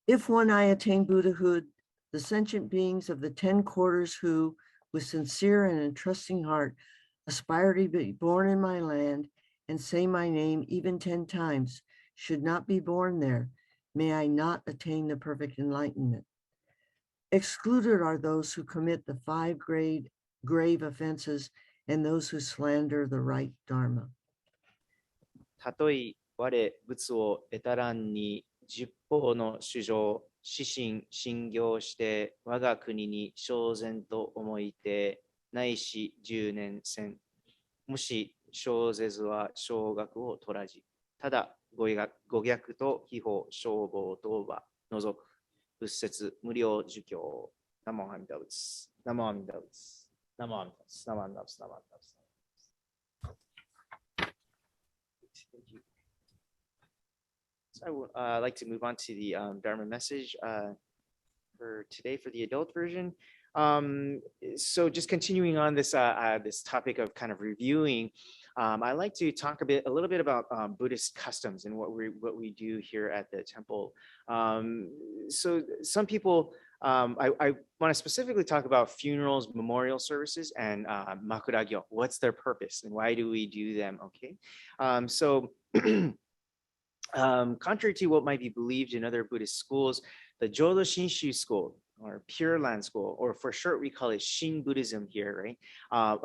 If one I attain Buddhahood, the sentient beings of the 10 quarters who, with sincere and entrusting heart, aspire to be born in my land and say my name even 10 times, should not be born there. May I not attain the perfect enlightenment. Excluded are those who commit the 5 grave offenses and those who slander the right Dharma. たとえ我仏を得たらんに十方の主情、指針、信行して我が国に正然と思いて、ないし10年戦。もし小ぜずは小学を取らじ。ただご逆と秘宝、消防等は除く。仏説、無料儒教。ナモアミダ仏。ナモアミダ仏。ナモアミダ仏。ナモアミダ仏。ナモアミダ仏。So I would like to move on to the Dharma message for today for the adult version. So just continuing on this this topic of kind of reviewing, I like to talk a little bit about Buddhist customs and what we do here at the temple. So some people, I want to specifically talk about funerals, memorial services, and makuragyo. What's their purpose and why do we do them? Okay, so. Contrary to what might be believed in other Buddhist schools, the Jodo Shinshu school, or Pure Land school, or for short we call it Shin Buddhism here, right,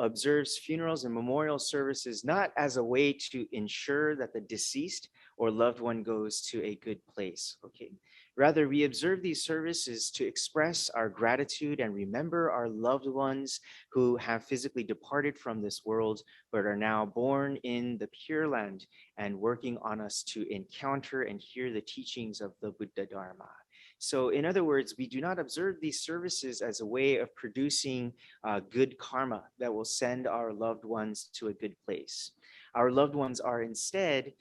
observes funerals and memorial services not as a way to ensure that the deceased or loved one goes to a good place, okay? Rather, we observe these services to express our gratitude and remember our loved ones who have physically departed from this world, but are now born in the Pure Land and working on us to encounter and hear the teachings of the Buddha Dharma. So in other words, we do not observe these services as a way of producing good karma that will send our loved ones to a good place. Our loved ones are instead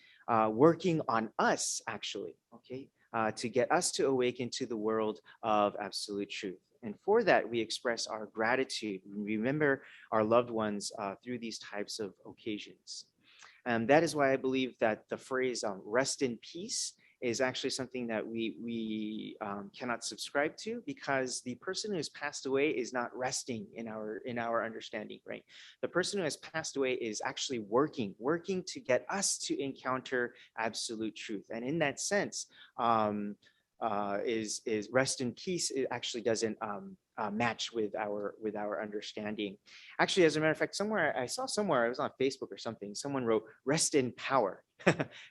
working on us, actually, okay, to get us to awaken to the world of absolute truth. And for that, we express our gratitude. We remember our loved ones through these types of occasions. And that is why I believe that the phrase rest in peace is actually something that we cannot subscribe to, because the person who has passed away is not resting in our understanding, right? The person who has passed away is actually working to get us to encounter absolute truth. And in that sense, is rest in peace, it actually doesn't match with our understanding. Actually, as a matter of fact, I saw somewhere, I was on Facebook or something, someone wrote rest in power,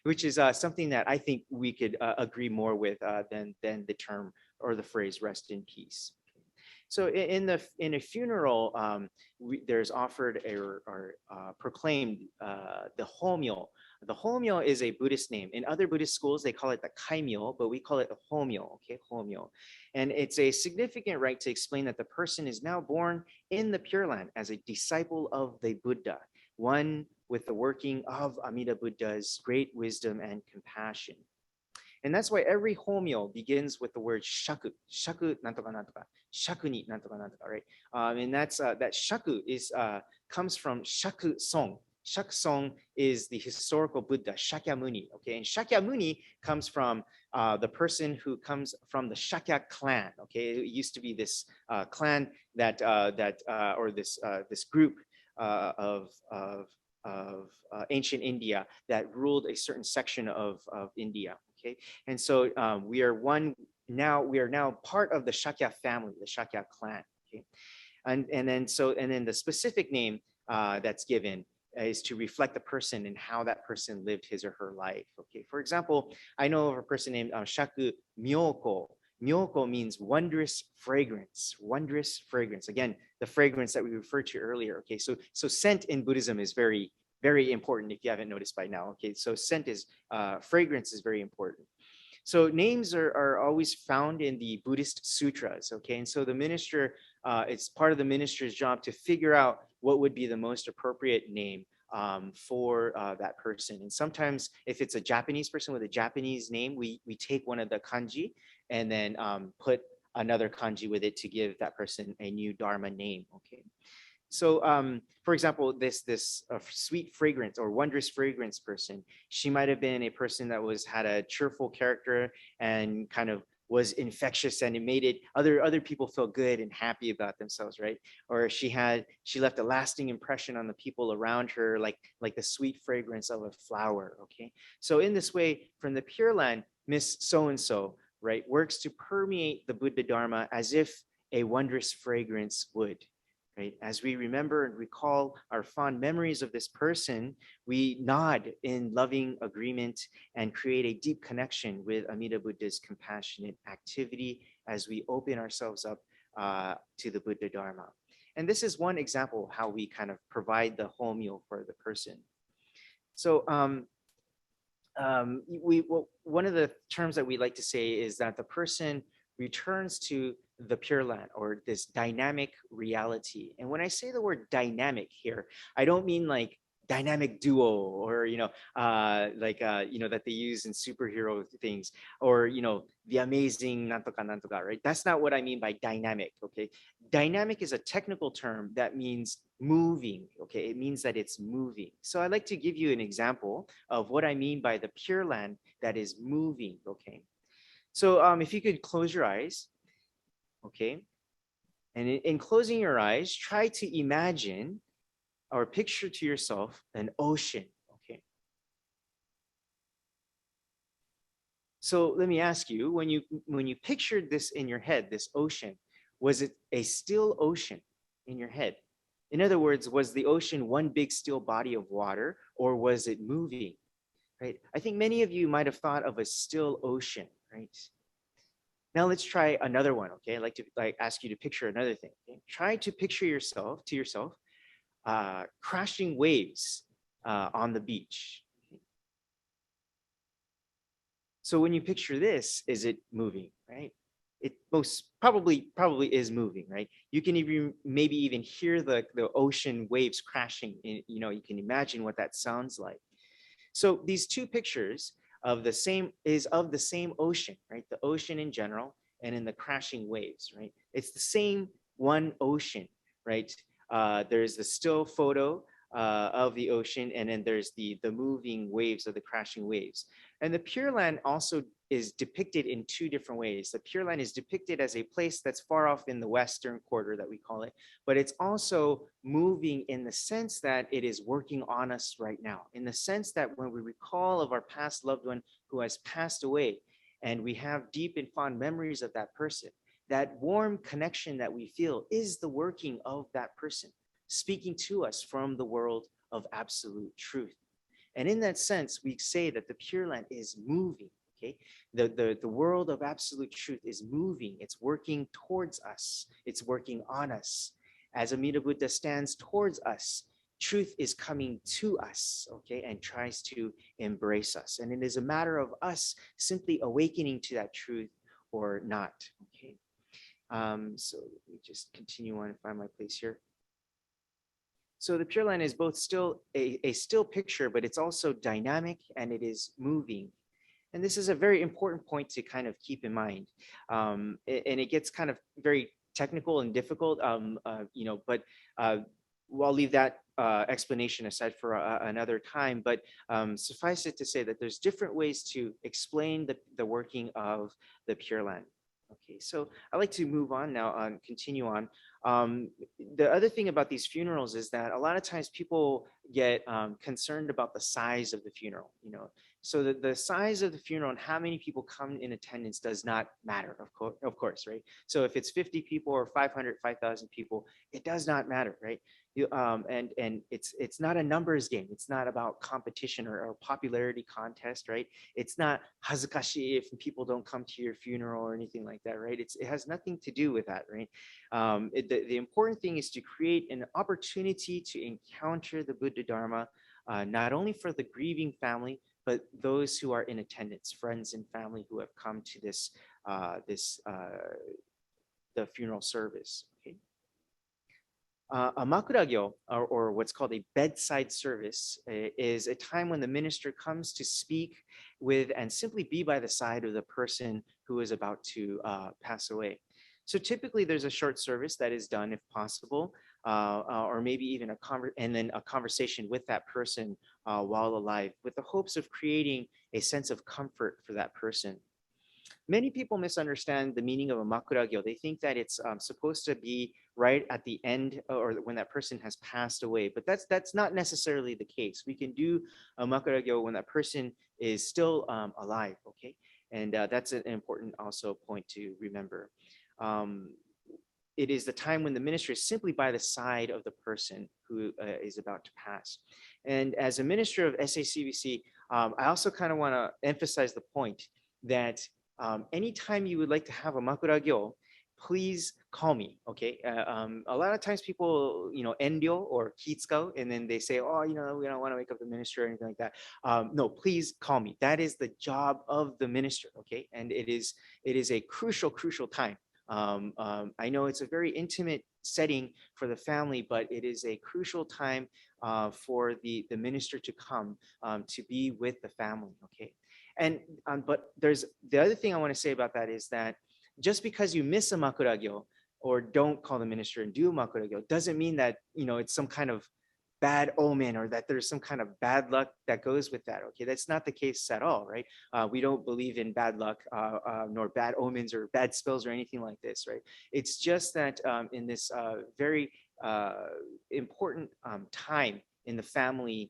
which is something that I think we could agree more with than the term or the phrase rest in peace. So in a funeral, there's offered or proclaimed the homyo. The homyo is a Buddhist name. In other Buddhist schools, they call it the kaimyo, but we call it the homyo. Okay, homyo, and it's a significant rite to explain that the person is now born in the Pure Land as a disciple of the Buddha, one with the working of Amida Buddha's great wisdom and compassion. And that's why every homyo begins with the word shaku, shaku nantoka nantoka, shaku ni nantoka nantoka, right? And that's that shaku is comes from shaku song. Shaku song is the historical Buddha Shakyamuni, okay? And Shakyamuni comes from the person who comes from the Shakya clan, okay? It used to be this clan that or this group of ancient India that ruled a certain section of India. Okay, and so we are now part of the Shakya family, the Shakya clan. Okay, and then the specific name that's given is to reflect the person and how that person lived his or her life. Okay, for example, I know of a person named Shaku Myoko. Myoko means wondrous fragrance, wondrous fragrance. Again, the fragrance that we referred to earlier. Okay, so scent in Buddhism is very important if you haven't noticed by now. Okay, so scent is fragrance is very important. So names are always found in the Buddhist sutras. Okay, and so the minister, it's part of the minister's job to figure out what would be the most appropriate name for that person. And sometimes if it's a Japanese person with a Japanese name, we take one of the kanji and then put another kanji with it to give that person a new Dharma name. Okay. So, for example, this sweet fragrance or wondrous fragrance person, she might have been a person that had a cheerful character and kind of was infectious and it made it other people feel good and happy about themselves, right? Or she left a lasting impression on the people around her, like the sweet fragrance of a flower. Okay, so in this way, from the Pure Land, Miss So and So, right, works to permeate the Buddha Dharma as if a wondrous fragrance would. Right? As we remember and recall our fond memories of this person, we nod in loving agreement and create a deep connection with Amida Buddha's compassionate activity as we open ourselves up to the Buddha Dharma. And this is one example of how we kind of provide the whole meal for the person. So one of the terms that we like to say is that the person returns to the Pure Land, or this dynamic reality. And when I say the word dynamic here, I don't mean like dynamic duo, or that they use in superhero things, or the amazing nantoka nantoka, right? That's not what I mean by dynamic. Okay, dynamic is a technical term that means moving. Okay, it means that it's moving. So I'd like to give you an example of what I mean by the Pure Land that is moving. Okay, so if you could close your eyes. Okay, and in closing your eyes, try to imagine or picture to yourself an ocean. Okay, so let me ask you, when you pictured this in your head, this ocean, was it a still ocean in your head? In other words, was the ocean one big still body of water, or was it moving? Right, I think many of you might have thought of a still ocean, right? Now let's try another one. Okay, I'd like to ask you to picture another thing. Okay? Try to picture yourself crashing waves on the beach. So when you picture this, is it moving? Right? It most probably is moving, right? You can even maybe even hear the ocean waves crashing. You can imagine what that sounds like. So these two pictures of the same ocean, right? The ocean in general, and in the crashing waves, right? It's the same one ocean, right? There's the still photo of the ocean, and then there's the moving waves of the crashing waves. And the Pure Land also is depicted in two different ways. The Pure Land is depicted as a place that's far off in the western quarter, that we call it, but it's also moving in the sense that it is working on us right now, in the sense that when we recall of our past loved one who has passed away, and we have deep and fond memories of that person, that warm connection that we feel is the working of that person, speaking to us from the world of absolute truth. And in that sense, we say that the Pure Land is moving. Okay, the world of absolute truth is moving. It's working towards us. It's working on us. As Amida Buddha stands towards us, truth is coming to us, okay, and tries to embrace us. And it is a matter of us simply awakening to that truth or not. Okay, so let me just continue on and find my place here. So the Pure Land is both still a still picture, but it's also dynamic and it is moving. And this is a very important point to kind of keep in mind. And it gets kind of very technical and difficult, but I'll leave that explanation aside for another time. But suffice it to say that there's different ways to explain the working of the Pure Land. Okay, so I'd like to move on now and continue on. The other thing about these funerals is that a lot of times people get concerned about the size of the funeral, So the size of the funeral and how many people come in attendance does not matter, of course, right? So if it's 50 people or 500, 5,000 people, it does not matter, right? And it's not a numbers game. It's not about competition or popularity contest, right? It's not hazukashi if people don't come to your funeral or anything like that, right? It has nothing to do with that, right? The important thing is to create an opportunity to encounter the Buddha Dharma, not only for the grieving family, but those who are in attendance, friends and family who have come to the funeral service. Okay. A makuragyo, or what's called a bedside service, is a time when the minister comes to speak with and simply be by the side of the person who is about to pass away. So typically there's a short service that is done if possible, or maybe even a conversation with that person while alive, with the hopes of creating a sense of comfort for that person. Many people misunderstand the meaning of a makuragyo. They think that it's supposed to be right at the end or when that person has passed away, but that's not necessarily the case. We can do a makuragyo when that person is still alive, okay? And that's an important also point to remember. Um, it is the time when the minister is simply by the side of the person who is about to pass. And as a minister of SACBC, I also kind of want to emphasize the point that anytime you would like to have a makuragyo, please call me, okay? A lot of times people, endio or kitsukau, and then they say, oh, we don't want to wake up the minister or anything like that. No, please call me. That is the job of the minister, okay? And it is a crucial, crucial time. I know it's a very intimate setting for the family, but it is a crucial time for the minister to come to be with the family, okay? And but there's the other thing I want to say about that is that just because you miss a makuragyo or don't call the minister and do makuragyo doesn't mean that it's some kind of bad omen or that there's some kind of bad luck that goes with that. Okay, that's not the case at all, right? We don't believe in bad luck nor bad omens or bad spells or anything like this, right? It's just that in this very important time in the family's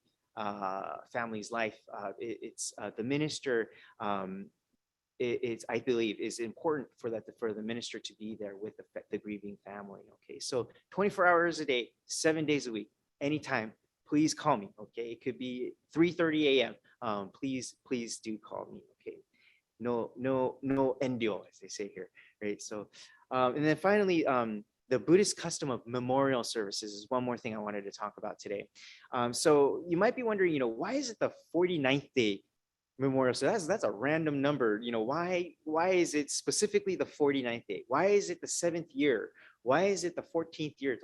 life, it's the minister. It's I believe is important for the minister to be there with the grieving family. Okay, so 24 hours a day, 7 days a week, anytime, please call me. Okay, it could be 3:30 a.m. Please do call me. Okay, no endio, as they say here, right? So, and then finally, the Buddhist custom of memorial services is one more thing I wanted to talk about today. So you might be wondering, why is it the 49th day memorial? So that's a random number. Why is it specifically the 49th day? Why is it the 7th year? Why is it the 14th year?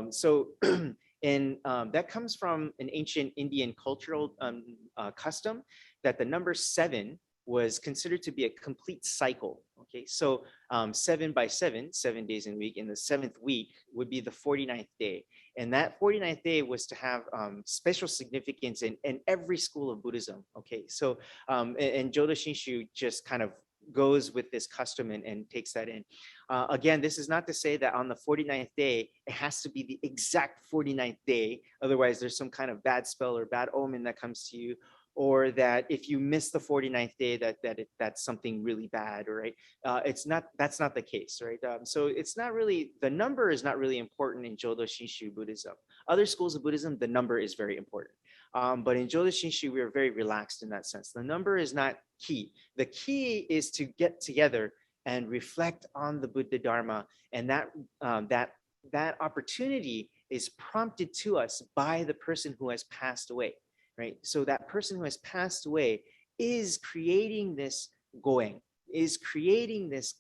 So and that comes from an ancient Indian cultural custom that the number 7 was considered to be a complete cycle. Okay, so 7 by 7, 7 days in a week, in the 7th week would be the 49th day. And that 49th day was to have special significance in every school of Buddhism. Okay, so and Jodo Shinshu just kind of goes with this custom and takes that in. Again, this is not to say that on the 49th day, it has to be the exact 49th day. Otherwise, there's some kind of bad spell or bad omen that comes to you, or that if you miss the 49th day, that's something really bad, right? That's not the case, right? So it's not really, the number is not really important in Jodo Shinshu Buddhism. Other schools of Buddhism, the number is very important. But in Jodo Shinshu, we are very relaxed in that sense. The number is not key. The key is to get together and reflect on the Buddha Dharma, and that opportunity is prompted to us by the person who has passed away. Right, so that person who has passed away is creating this going, is creating this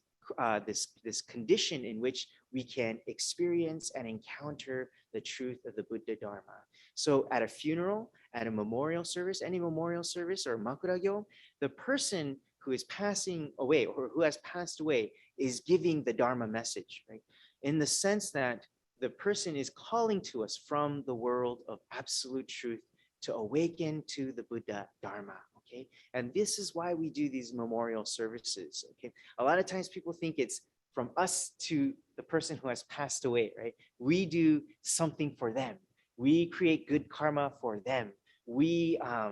this condition in which we can experience and encounter the truth of the Buddha Dharma. So at a funeral, at a memorial service, any memorial service or makuragyo, the person who is passing away or who has passed away is giving the Dharma message, right? In the sense that the person is calling to us from the world of absolute truth to awaken to the Buddha Dharma, okay? And this is why we do these memorial services, okay? A lot of times people think it's from us to the person who has passed away, right? We do something for them. We create good karma for them. We, I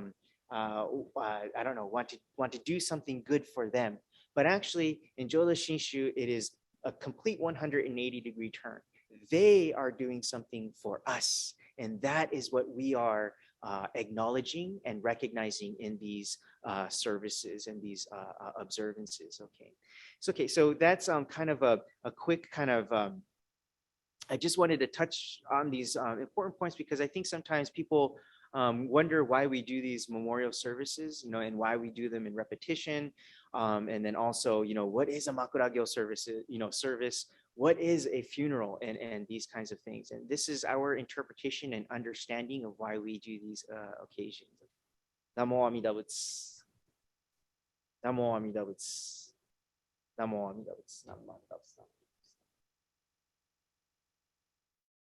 don't know, want to do something good for them. But actually, in Jodo Shinshu, it is a complete 180-degree turn. They are doing something for us. And that is what we are acknowledging and recognizing in these services and these observances. Okay, so that's kind of a quick kind of. I just wanted to touch on these important points because I think sometimes people wonder why we do these memorial services, and why we do them in repetition, and then also, what is a makuragyo service? Service. What is a funeral and these kinds of things? And this is our interpretation and understanding of why we do these occasions. Namo Amida Butsu. Namo Amida Butsu. Namo Amida Butsu. Namo Amida Butsu.